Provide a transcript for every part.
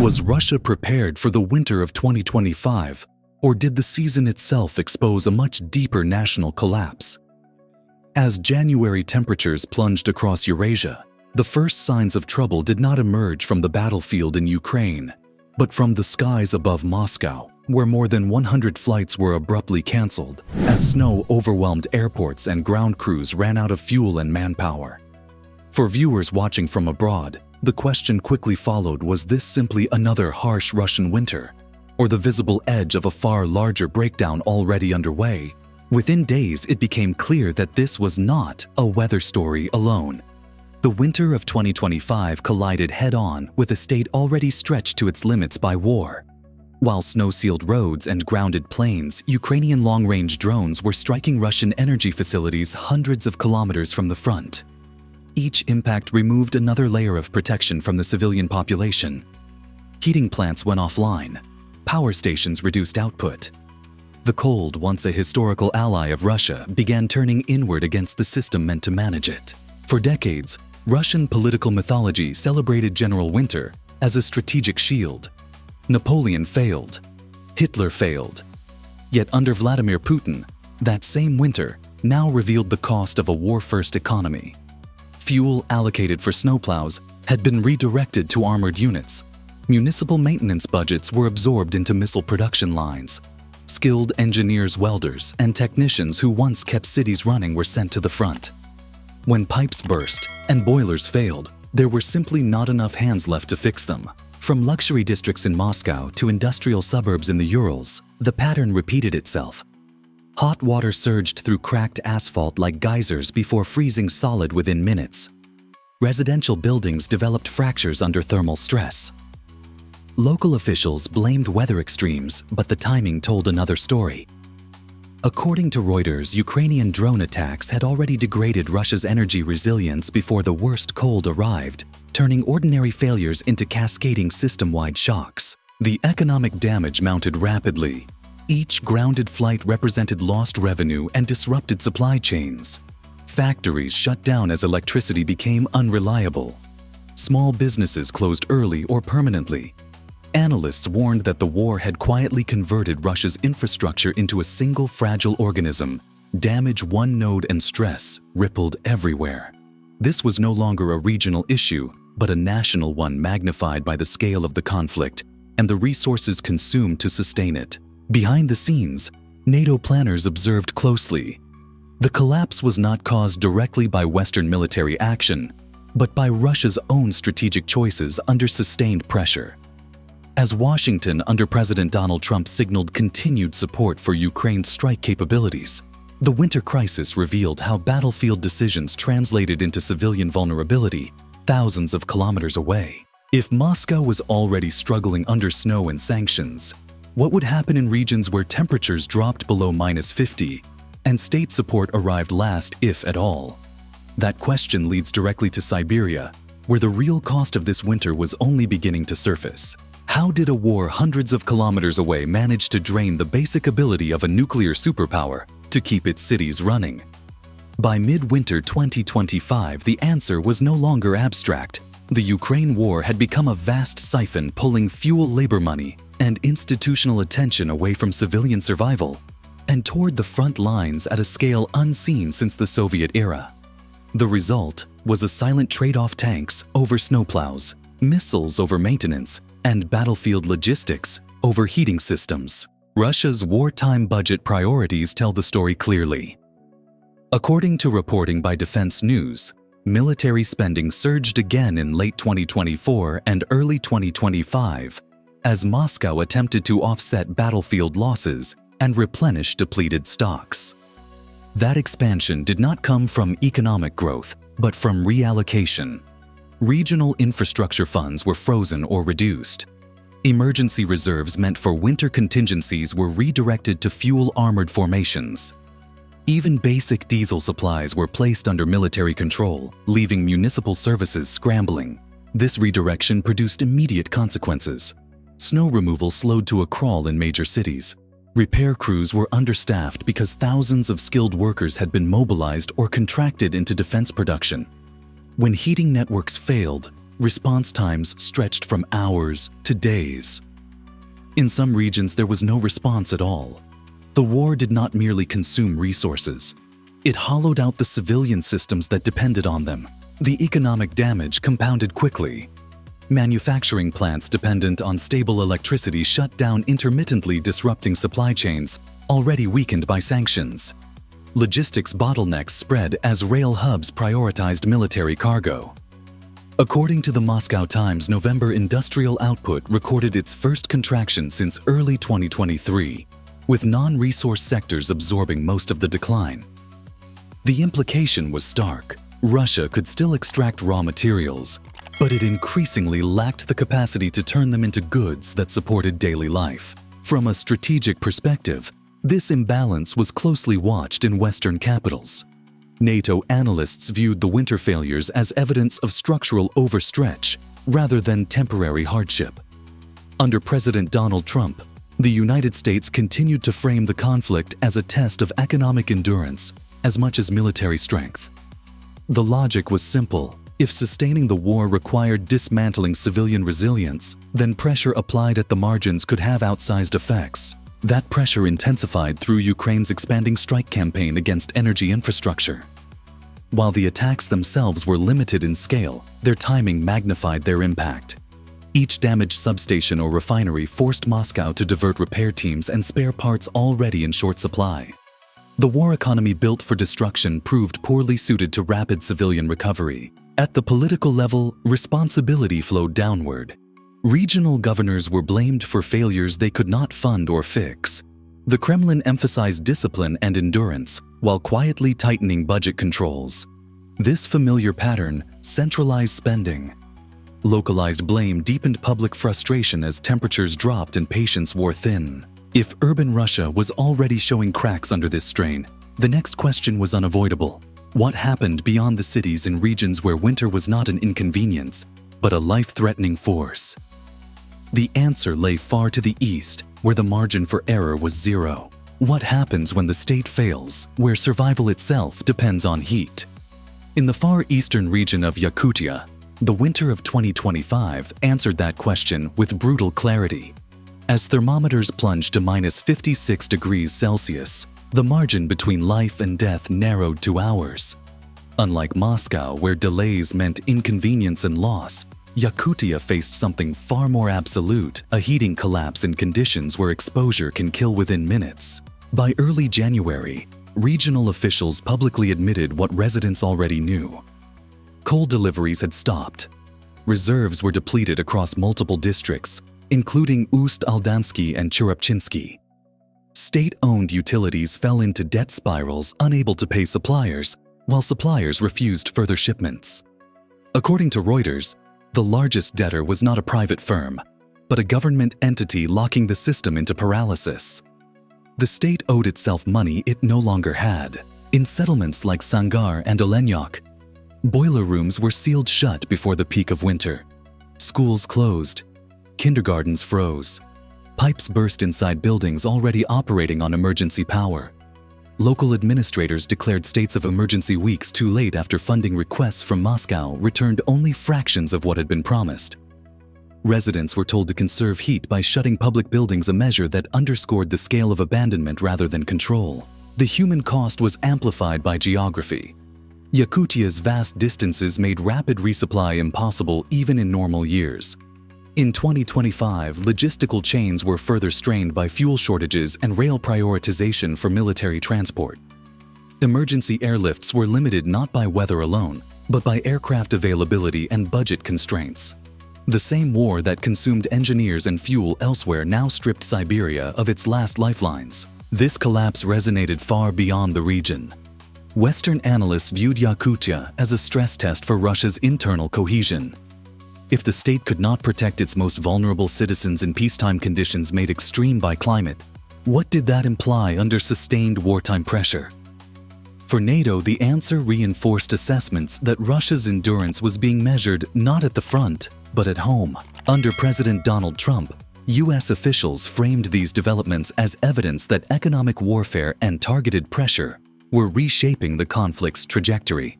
Was Russia prepared for the winter of 2025, or did the season itself expose a much deeper national collapse? As January temperatures plunged across Eurasia, the first signs of trouble did not emerge from the battlefield in Ukraine, but from the skies above Moscow, where more than 100 flights were abruptly cancelled as snow overwhelmed airports and ground crews ran out of fuel and manpower. For viewers watching from abroad, the question quickly followed: was this simply another harsh Russian winter, or the visible edge of a far larger breakdown already underway? Within days, it became clear that this was not a weather story alone. The winter of 2025 collided head-on with a state already stretched to its limits by war. While snow-sealed roads and grounded planes, Ukrainian long-range drones were striking Russian energy facilities hundreds of kilometers from the front. Each impact removed another layer of protection from the civilian population. Heating plants went offline. Power stations reduced output. The cold, once a historical ally of Russia, began turning inward against the system meant to manage it. For decades, Russian political mythology celebrated General Winter as a strategic shield. Napoleon failed. Hitler failed. Yet under Vladimir Putin, that same winter now revealed the cost of a war-first economy. Fuel allocated for snowplows had been redirected to armored units. Municipal maintenance budgets were absorbed into missile production lines. Skilled engineers, welders, and technicians who once kept cities running were sent to the front. When pipes burst and boilers failed, there were simply not enough hands left to fix them. From luxury districts in Moscow to industrial suburbs in the Urals, the pattern repeated itself. Hot water surged through cracked asphalt like geysers before freezing solid within minutes. Residential buildings developed fractures under thermal stress. Local officials blamed weather extremes, but the timing told another story. According to Reuters, Ukrainian drone attacks had already degraded Russia's energy resilience before the worst cold arrived, turning ordinary failures into cascading system-wide shocks. The economic damage mounted rapidly. Each grounded flight represented lost revenue and disrupted supply chains. Factories shut down as electricity became unreliable. Small businesses closed early or permanently. Analysts warned that the war had quietly converted Russia's infrastructure into a single fragile organism. Damage one node and stress rippled everywhere. This was no longer a regional issue, but a national one magnified by the scale of the conflict and the resources consumed to sustain it. Behind the scenes, NATO planners observed closely. The collapse was not caused directly by Western military action, but by Russia's own strategic choices under sustained pressure. As Washington under President Donald Trump signaled continued support for Ukraine's strike capabilities, the winter crisis revealed how battlefield decisions translated into civilian vulnerability thousands of kilometers away. If Moscow was already struggling under snow and sanctions, what would happen in regions where temperatures dropped below -50 and state support arrived last, if at all? That question leads directly to Siberia, where the real cost of this winter was only beginning to surface. How did a war hundreds of kilometers away manage to drain the basic ability of a nuclear superpower to keep its cities running? By mid-winter 2025, the answer was no longer abstract. The Ukraine war had become a vast siphon pulling fuel, labor money, and institutional attention away from civilian survival and toward the front lines at a scale unseen since the Soviet era. The result was a silent trade-off: tanks over snowplows, missiles over maintenance, and battlefield logistics over heating systems. Russia's wartime budget priorities tell the story clearly. According to reporting by Defense News, military spending surged again in late 2024 and early 2025 as Moscow attempted to offset battlefield losses and replenish depleted stocks. That expansion did not come from economic growth, but from reallocation. Regional infrastructure funds were frozen or reduced. Emergency reserves meant for winter contingencies were redirected to fuel armored formations. Even basic diesel supplies were placed under military control, leaving municipal services scrambling. This redirection produced immediate consequences. Snow removal slowed to a crawl in major cities. Repair crews were understaffed because thousands of skilled workers had been mobilized or contracted into defense production. When heating networks failed, Response times stretched from hours to days. In some regions, there was no response at all. The war did not merely consume resources. It hollowed out the civilian systems that depended on them. The economic damage compounded quickly. Manufacturing plants dependent on stable electricity shut down intermittently, disrupting supply chains already weakened by sanctions. Logistics bottlenecks spread as rail hubs prioritized military cargo. According to the Moscow Times, November industrial output recorded its first contraction since early 2023, with non-resource sectors absorbing most of the decline. The implication was stark. Russia could still extract raw materials, but it increasingly lacked the capacity to turn them into goods that supported daily life. From a strategic perspective, this imbalance was closely watched in Western capitals. NATO analysts viewed the winter failures as evidence of structural overstretch rather than temporary hardship. Under President Donald Trump, the United States continued to frame the conflict as a test of economic endurance as much as military strength. The logic was simple. If sustaining the war required dismantling civilian resilience, then pressure applied at the margins could have outsized effects. That pressure intensified through Ukraine's expanding strike campaign against energy infrastructure. While the attacks themselves were limited in scale, their timing magnified their impact. Each damaged substation or refinery forced Moscow to divert repair teams and spare parts already in short supply. The war economy built for destruction proved poorly suited to rapid civilian recovery. At the political level, responsibility flowed downward. Regional governors were blamed for failures they could not fund or fix. The Kremlin emphasized discipline and endurance, while quietly tightening budget controls. This familiar pattern centralized spending. Localized blame deepened public frustration as temperatures dropped and patience wore thin. If urban Russia was already showing cracks under this strain, the next question was unavoidable. What happened beyond the cities in regions where winter was not an inconvenience, but a life-threatening force? The answer lay far to the east, where the margin for error was zero. What happens when the state fails, where survival itself depends on heat? In the far eastern region of Yakutia, the winter of 2025 answered that question with brutal clarity. As thermometers plunged to -56 degrees Celsius, the margin between life and death narrowed to hours. Unlike Moscow, where delays meant inconvenience and loss, Yakutia faced something far more absolute, a heating collapse in conditions where exposure can kill within minutes. By early January, regional officials publicly admitted what residents already knew. Coal deliveries had stopped. Reserves were depleted across multiple districts, including Ust-Aldansky and Cherepchinsky. State-owned utilities fell into debt spirals, unable to pay suppliers, while suppliers refused further shipments. According to Reuters, the largest debtor was not a private firm, but a government entity locking the system into paralysis. The state owed itself money it no longer had. In settlements like Sangar and Olenyok, boiler rooms were sealed shut before the peak of winter. Schools closed. Kindergartens froze. Pipes burst inside buildings already operating on emergency power. Local administrators declared states of emergency weeks too late after funding requests from Moscow returned only fractions of what had been promised. Residents were told to conserve heat by shutting public buildings, a measure that underscored the scale of abandonment rather than control. The human cost was amplified by geography. Yakutia's vast distances made rapid resupply impossible even in normal years. In 2025, logistical chains were further strained by fuel shortages and rail prioritization for military transport. Emergency airlifts were limited not by weather alone, but by aircraft availability and budget constraints. The same war that consumed engineers and fuel elsewhere now stripped Siberia of its last lifelines. This collapse resonated far beyond the region. Western analysts viewed Yakutia as a stress test for Russia's internal cohesion. If the state could not protect its most vulnerable citizens in peacetime conditions made extreme by climate, what did that imply under sustained wartime pressure? For NATO, the answer reinforced assessments that Russia's endurance was being measured not at the front, but at home. Under President Donald Trump, U.S. officials framed these developments as evidence that economic warfare and targeted pressure were reshaping the conflict's trajectory.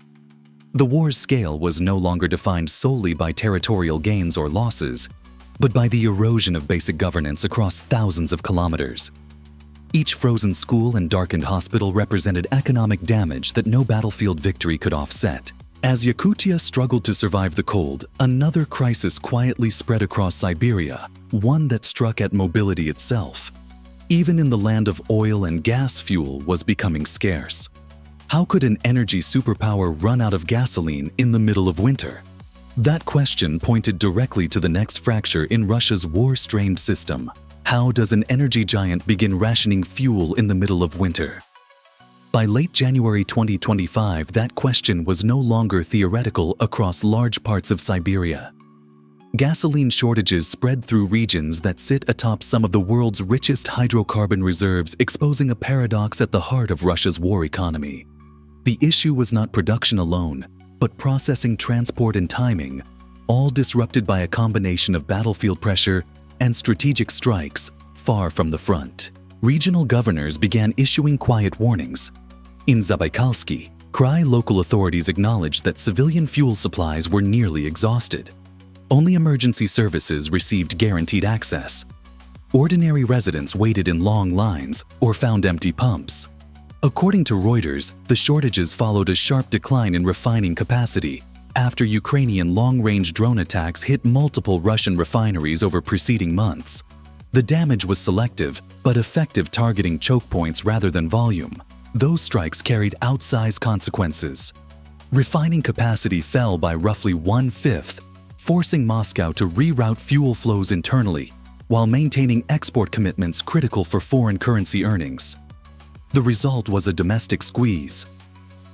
The war's scale was no longer defined solely by territorial gains or losses, but by the erosion of basic governance across thousands of kilometers. Each frozen school and darkened hospital represented economic damage that no battlefield victory could offset. As Yakutia struggled to survive the cold, another crisis quietly spread across Siberia, one that struck at mobility itself. Even in the land of oil and gas, fuel was becoming scarce. How could an energy superpower run out of gasoline in the middle of winter? That question pointed directly to the next fracture in Russia's war-strained system. How does an energy giant begin rationing fuel in the middle of winter? By late January 2025, that question was no longer theoretical across large parts of Siberia. Gasoline shortages spread through regions that sit atop some of the world's richest hydrocarbon reserves, exposing a paradox at the heart of Russia's war economy. The issue was not production alone, but processing, transport, and timing, all disrupted by a combination of battlefield pressure and strategic strikes far from the front. Regional governors began issuing quiet warnings. In Zabaikalsky, local authorities acknowledged that civilian fuel supplies were nearly exhausted. Only emergency services received guaranteed access. Ordinary residents waited in long lines or found empty pumps. According to Reuters, the shortages followed a sharp decline in refining capacity after Ukrainian long-range drone attacks hit multiple Russian refineries over preceding months. The damage was selective, but effective, targeting choke points rather than volume. Those strikes carried outsized consequences. Refining capacity fell by roughly 1/5, forcing Moscow to reroute fuel flows internally, while maintaining export commitments critical for foreign currency earnings. The result was a domestic squeeze.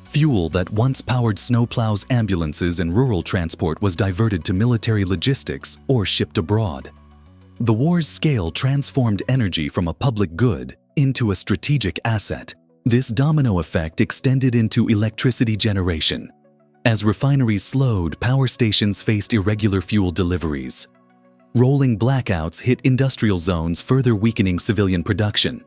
Fuel that once powered snowplows, ambulances, and rural transport was diverted to military logistics or shipped abroad. The war's scale transformed energy from a public good into a strategic asset. This domino effect extended into electricity generation. As refineries slowed, power stations faced irregular fuel deliveries. Rolling blackouts hit industrial zones, further weakening civilian production.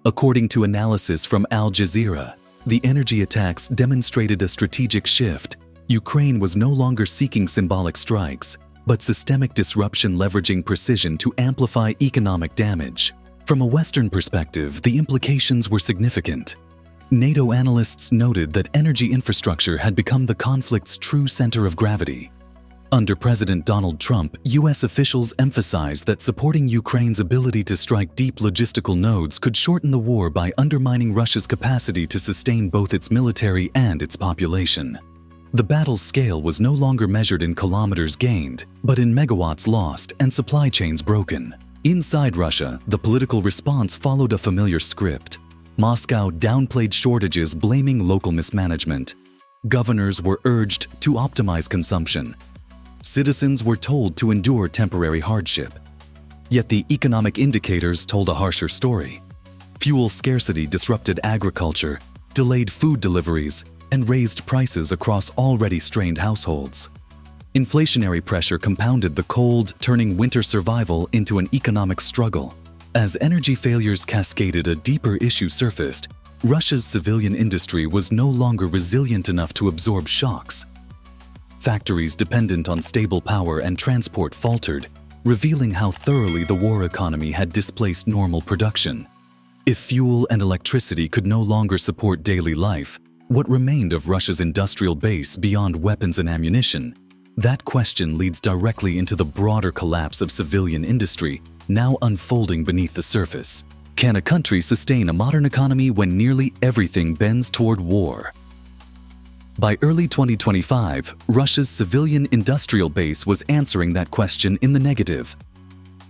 According to analysis from Al Jazeera, the energy attacks demonstrated a strategic shift. Ukraine was no longer seeking symbolic strikes, but systemic disruption, leveraging precision to amplify economic damage. From a Western perspective, the implications were significant. NATO analysts noted that energy infrastructure had become the conflict's true center of gravity. Under President Donald Trump, U.S. officials emphasized that supporting Ukraine's ability to strike deep logistical nodes could shorten the war by undermining Russia's capacity to sustain both its military and its population. The battle's scale was no longer measured in kilometers gained, but in megawatts lost and supply chains broken. Inside Russia, the political response followed a familiar script. Moscow downplayed shortages, blaming local mismanagement. Governors were urged to optimize consumption. Citizens were told to endure temporary hardship. Yet the economic indicators told a harsher story. Fuel scarcity disrupted agriculture, delayed food deliveries, and raised prices across already strained households. Inflationary pressure compounded the cold, turning winter survival into an economic struggle. As energy failures cascaded, a deeper issue surfaced. Russia's civilian industry was no longer resilient enough to absorb shocks. Factories dependent on stable power and transport faltered, revealing how thoroughly the war economy had displaced normal production. If fuel and electricity could no longer support daily life, what remained of Russia's industrial base beyond weapons and ammunition? That question leads directly into the broader collapse of civilian industry, now unfolding beneath the surface. Can a country sustain a modern economy when nearly everything bends toward war? By early 2025, Russia's civilian industrial base was answering that question in the negative.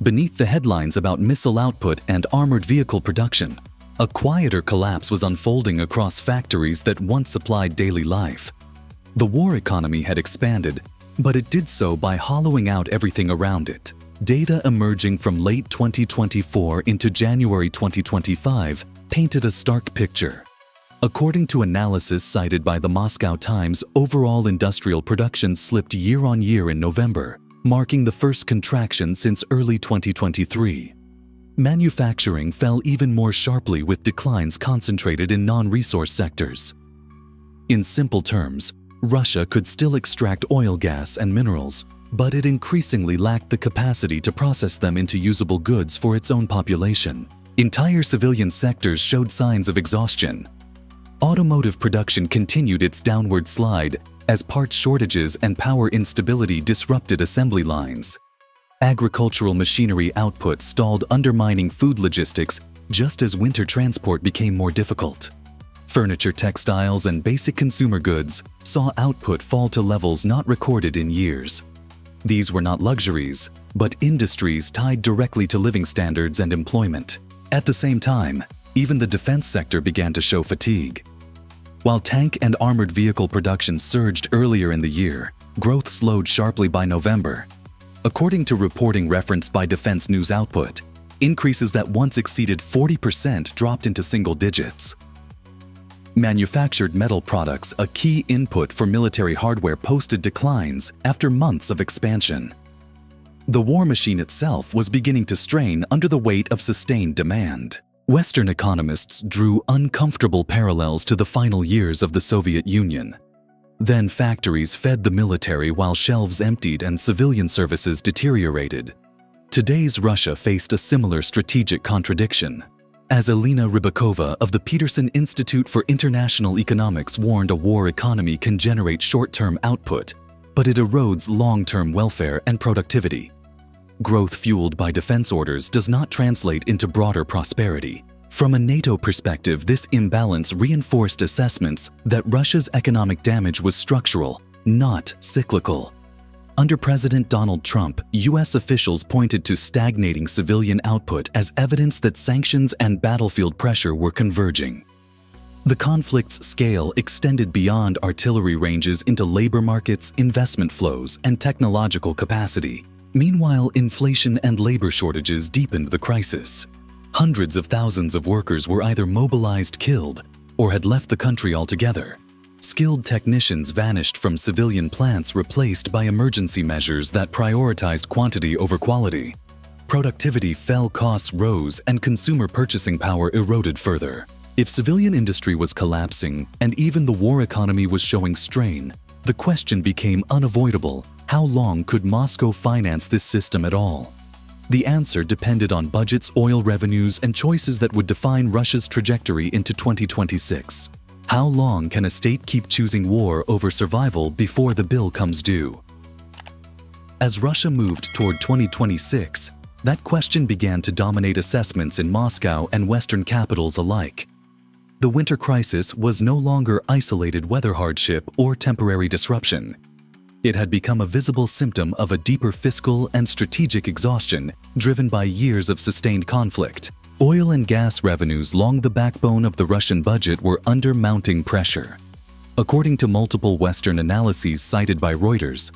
Beneath the headlines about missile output and armored vehicle production, a quieter collapse was unfolding across factories that once supplied daily life. The war economy had expanded, but it did so by hollowing out everything around it. Data emerging from late 2024 into January 2025 painted a stark picture. According to analysis cited by the Moscow Times, overall industrial production slipped year-on-year in November, marking the first contraction since early 2023. Manufacturing fell even more sharply, with declines concentrated in non-resource sectors. In simple terms, Russia could still extract oil, gas, and minerals, but it increasingly lacked the capacity to process them into usable goods for its own population. Entire civilian sectors showed signs of exhaustion. Automotive production continued its downward slide as parts shortages and power instability disrupted assembly lines. Agricultural machinery output stalled, undermining food logistics just as winter transport became more difficult. Furniture, textiles, and basic consumer goods saw output fall to levels not recorded in years. These were not luxuries, but industries tied directly to living standards and employment. At the same time, even the defense sector began to show fatigue. While tank and armored vehicle production surged earlier in the year, growth slowed sharply by November. According to reporting referenced by Defense News Output, increases that once exceeded 40% dropped into single digits. Manufactured metal products, a key input for military hardware, posted declines after months of expansion. The war machine itself was beginning to strain under the weight of sustained demand. Western economists drew uncomfortable parallels to the final years of the Soviet Union. Then factories fed the military while shelves emptied and civilian services deteriorated. Today's Russia faced a similar strategic contradiction. As Elena Rybakova of the Peterson Institute for International Economics warned, a war economy can generate short-term output, but it erodes long-term welfare and productivity. Growth fueled by defense orders does not translate into broader prosperity. From a NATO perspective, this imbalance reinforced assessments that Russia's economic damage was structural, not cyclical. Under President Donald Trump, U.S. officials pointed to stagnating civilian output as evidence that sanctions and battlefield pressure were converging. The conflict's scale extended beyond artillery ranges into labor markets, investment flows, and technological capacity. Meanwhile, inflation and labor shortages deepened the crisis. Hundreds of thousands of workers were either mobilized, killed, or had left the country altogether. Skilled technicians vanished from civilian plants, replaced by emergency measures that prioritized quantity over quality. Productivity fell, costs rose, and consumer purchasing power eroded further. If civilian industry was collapsing and even the war economy was showing strain, the question became unavoidable: how long could Moscow finance this system at all? The answer depended on budgets, oil revenues, and choices that would define Russia's trajectory into 2026. How long can a state keep choosing war over survival before the bill comes due? As Russia moved toward 2026, that question began to dominate assessments in Moscow and Western capitals alike. The winter crisis was no longer isolated weather hardship or temporary disruption. It had become a visible symptom of a deeper fiscal and strategic exhaustion driven by years of sustained conflict. Oil and gas revenues, long the backbone of the Russian budget, were under mounting pressure. According to multiple Western analyses cited by Reuters,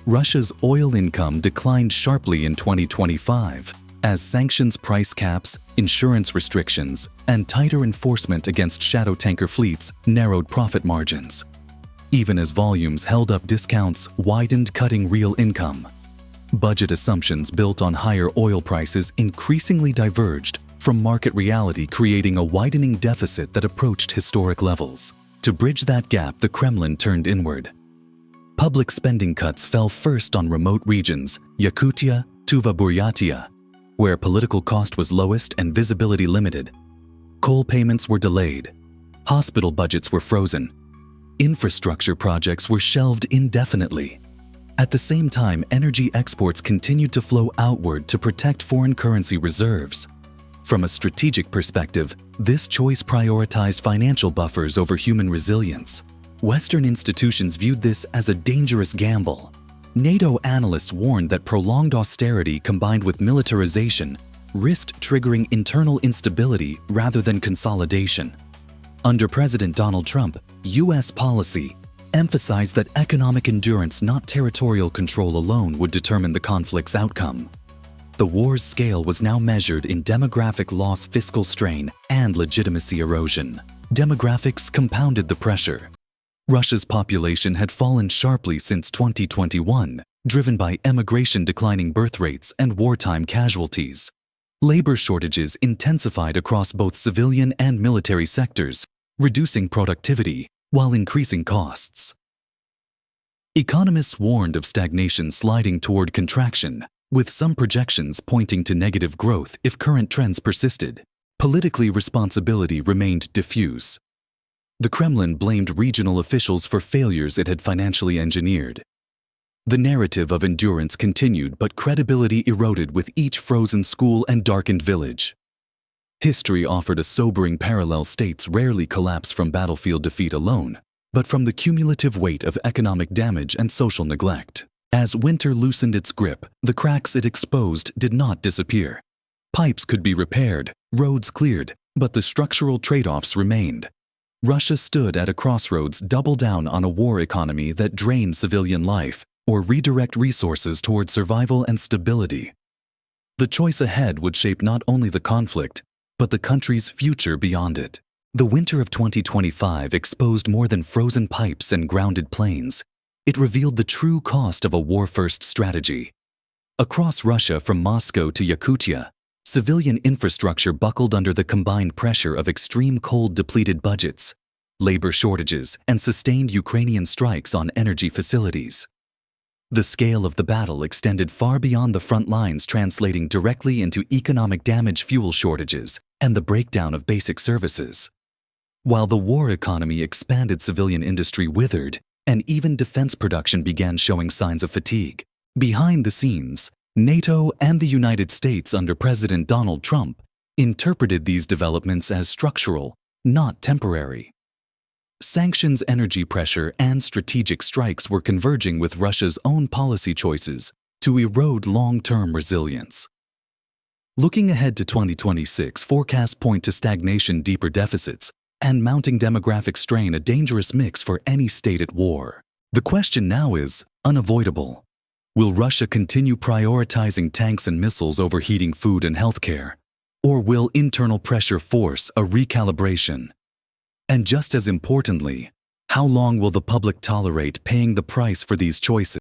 Russia's oil income declined sharply in 2025 as sanctions, price caps, insurance restrictions, and tighter enforcement against shadow tanker fleets narrowed profit margins. Even as volumes held up, discounts widened, cutting real income. Budget assumptions built on higher oil prices increasingly diverged from market reality, creating a widening deficit that approached historic levels. To bridge that gap, the Kremlin turned inward. Public spending cuts fell first on remote regions, Yakutia, Tuva-Buryatia, where political cost was lowest and visibility limited. Coal payments were delayed. Hospital budgets were frozen. Infrastructure projects were shelved indefinitely. At the same time, energy exports continued to flow outward to protect foreign currency reserves. From a strategic perspective, this choice prioritized financial buffers over human resilience. Western institutions viewed this as a dangerous gamble. NATO analysts warned that prolonged austerity combined with militarization risked triggering internal instability rather than consolidation. Under President Donald Trump, U.S. policy emphasized that economic endurance, not territorial control alone, would determine the conflict's outcome. The war's scale was now measured in demographic loss, fiscal strain, and legitimacy erosion. Demographics compounded the pressure. Russia's population had fallen sharply since 2021, driven by emigration, declining birth rates, and wartime casualties. Labor shortages intensified across both civilian and military sectors, reducing productivity while increasing costs. Economists warned of stagnation sliding toward contraction, with some projections pointing to negative growth if current trends persisted. Politically, responsibility remained diffuse. The Kremlin blamed regional officials for failures it had financially engineered. The narrative of endurance continued, but credibility eroded with each frozen school and darkened village. History offered a sobering parallel: states rarely collapse from battlefield defeat alone, but from the cumulative weight of economic damage and social neglect. As winter loosened its grip, the cracks it exposed did not disappear. Pipes could be repaired, roads cleared, but the structural trade-offs remained. Russia stood at a crossroads: double down on a war economy that drained civilian life, or redirect resources toward survival and stability. The choice ahead would shape not only the conflict, but the country's future beyond it. The winter of 2025 exposed more than frozen pipes and grounded planes. It revealed the true cost of a war-first strategy. Across Russia, from Moscow to Yakutia, civilian infrastructure buckled under the combined pressure of extreme cold, depleted budgets, labor shortages, and sustained Ukrainian strikes on energy facilities. The scale of the battle extended far beyond the front lines, translating directly into economic damage, fuel shortages, and the breakdown of basic services. While the war economy expanded, civilian industry withered, and even defense production began showing signs of fatigue. Behind the scenes, NATO and the United States under President Donald Trump interpreted these developments as structural, not temporary. Sanctions, energy pressure, and strategic strikes were converging with Russia's own policy choices to erode long-term resilience. Looking ahead to 2026, forecasts point to stagnation, deeper deficits, and mounting demographic strain, a dangerous mix for any state at war. The question now is unavoidable. Will Russia continue prioritizing tanks and missiles over heating, food, and healthcare? Or will internal pressure force a recalibration? And just as importantly, how long will the public tolerate paying the price for these choices?